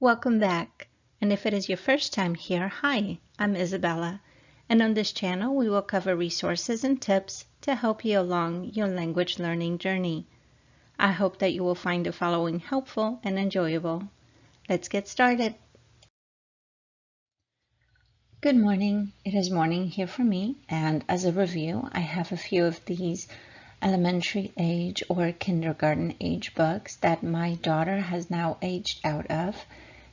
Welcome back. And if it is your first time here, hi, I'm Isabella. And on this channel, we will cover resources and tips to help you along your language learning journey. I hope that you will find the following helpful and enjoyable. Let's get started. Good morning. It is morning here for me. And as a review, I have a few of these elementary age or kindergarten age books that my daughter has now aged out of.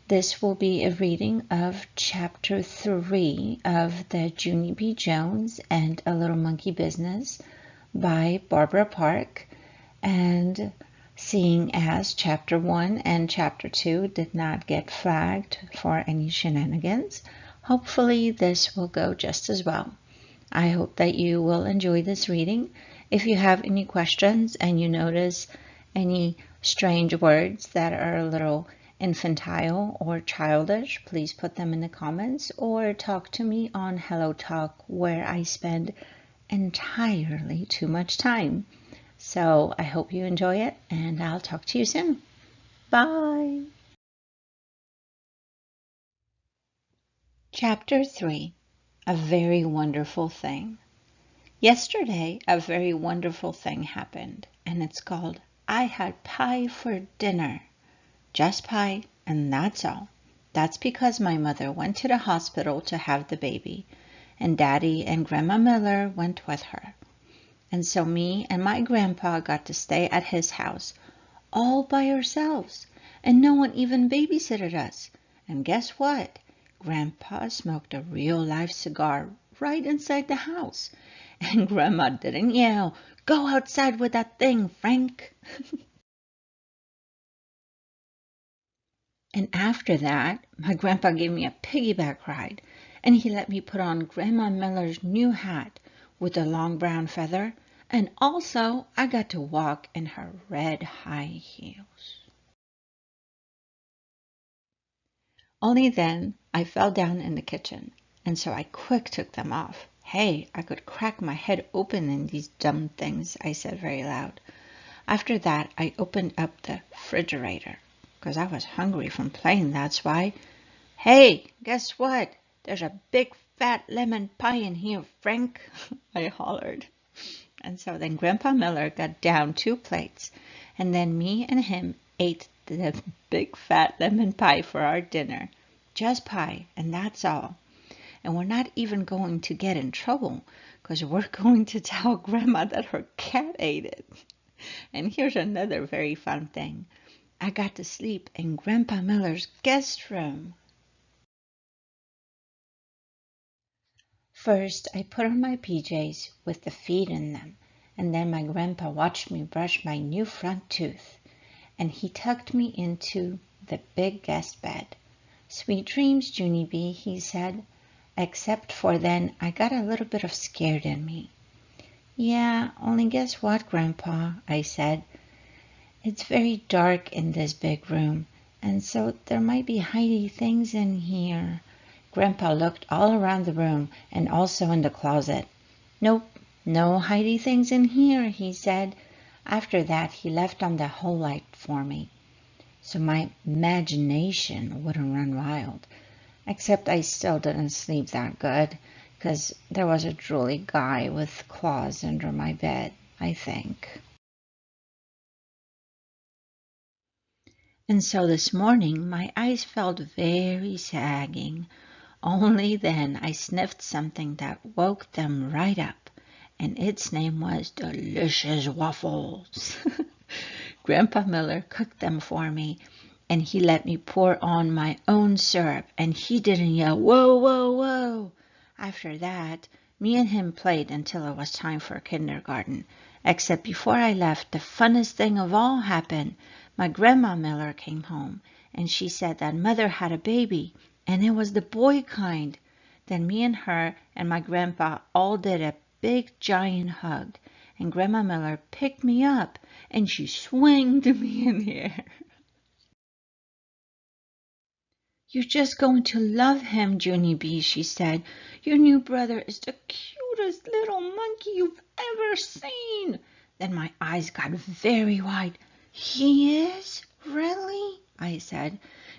This will be a reading of Chapter 3 of the Junie B. Jones and A Little Monkey Business by Barbara Park. And seeing as Chapter 1 and Chapter 2 did not get flagged for any shenanigans, hopefully this will go just as well. I hope that you will enjoy this reading. If you have any questions and you notice any strange words that are a little infantile or childish, please put them in the comments or talk to me on Hello Talk, where I spend entirely too much time. So I hope you enjoy it, and I'll talk to you soon. Bye. Chapter 3, A Very Wonderful Thing. Yesterday, a very wonderful thing happened, and it's called I Had Pie for Dinner. Just pie, and that's all. That's because my mother went to the hospital to have the baby, and Daddy and Grandma Miller went with her. And so me and my grandpa got to stay at his house, all by ourselves, and no one even babysitted us. And guess what? Grandpa smoked a real live cigar right inside the house, and Grandma didn't yell, "Go outside with that thing, Frank." And after that, my grandpa gave me a piggyback ride, and he let me put on Grandma Miller's new hat with the long brown feather, and also I got to walk in her red high heels. Only then I fell down in the kitchen, and so I quick took them off. "Hey, I could crack my head open in these dumb things," I said very loud. After that, I opened up the refrigerator, because I was hungry from playing, that's why. "Hey, guess what? There's a big fat lemon pie in here, Frank," I hollered. And so then Grandpa Miller got down 2 plates, and then me and him ate the big fat lemon pie for our dinner. Just pie, and that's all. And we're not even going to get in trouble, because we're going to tell Grandma that her cat ate it. And here's another very fun thing. I got to sleep in Grandpa Miller's guest room. First, I put on my PJs with the feet in them, and then my grandpa watched me brush my new front tooth, and he tucked me into the big guest bed. "Sweet dreams, Junie B," he said, except for then I got a little bit of scared in me. "Yeah, only guess what, Grandpa," I said. "It's very dark in this big room, and so there might be hidey things in here." Grandpa looked all around the room and also in the closet. "Nope, no hidey things in here," he said. After that, he left on the whole light for me, so my imagination wouldn't run wild. Except I still didn't sleep that good, because there was a drooly guy with claws under my bed, I think. And so this morning my eyes felt very sagging. Only then I sniffed something that woke them right up, and its name was delicious waffles. Grandpa Miller cooked them for me, and he let me pour on my own syrup, and he didn't yell, "Whoa, whoa, whoa." After that, me and him played until it was time for kindergarten. Except before I left, the funnest thing of all happened. My Grandma Miller came home, and she said that Mother had a baby, and it was the boy kind. Then me and her and my grandpa all did a big giant hug, and Grandma Miller picked me up, and she swinged me in the air. "You're just going to love him, Junie B," she said. "Your new brother is the cutest little monkey you've ever seen." Then my eyes got very wide. "He is? Really?" I said,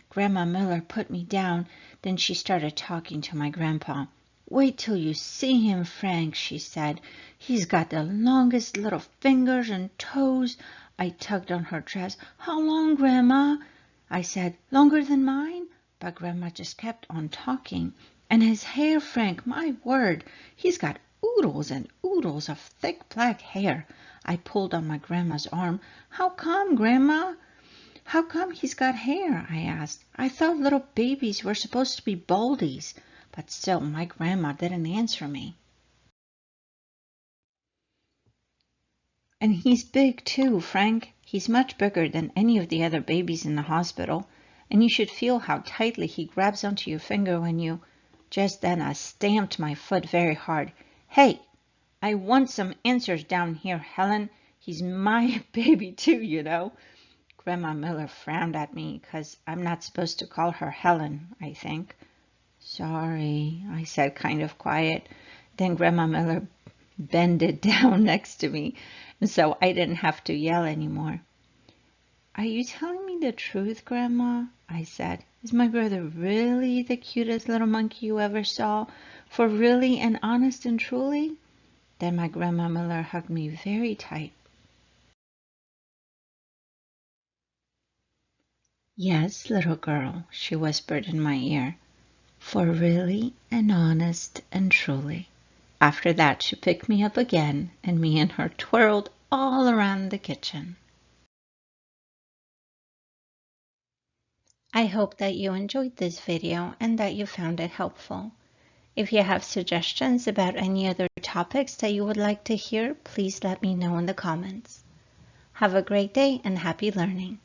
Grandma Miller put me down. Then she started talking to my grandpa. "Wait till you see him, Frank," she said. "He's got the longest little fingers and toes." I tugged on her dress. "How long, Grandma?" I said. "Longer than mine?" But Grandma just kept on talking. "And his hair, Frank, my word, he's got oodles and oodles of thick black hair." I pulled on my grandma's arm. "How come, Grandma?" "How come he's got hair?" I asked. "I thought little babies were supposed to be baldies." But still my grandma didn't answer me. "And he's big too, Frank. He's much bigger than any of the other babies in the hospital. And you should feel how tightly he grabs onto your finger when you—" Just then I stamped my foot very hard. "Hey, I want some answers down here, Helen. He's my baby too, you know." Grandma Miller frowned at me because I'm not supposed to call her Helen, I think. "Sorry," I said, kind of quiet. Then Grandma Miller bended down next to me, so I didn't have to yell anymore. "Are you telling me the truth, Grandma?" I said. "Is my brother really the cutest little monkey you ever saw? For really and honest and truly?" Then my Grandma Miller hugged me very tight. "Yes, little girl," she whispered in my ear. "For really and honest and truly." After that she picked me up again, and me and her twirled all around the kitchen. I hope that you enjoyed this video and that you found it helpful. If you have suggestions about any other topics that you would like to hear, please let me know in the comments. Have a great day and happy learning.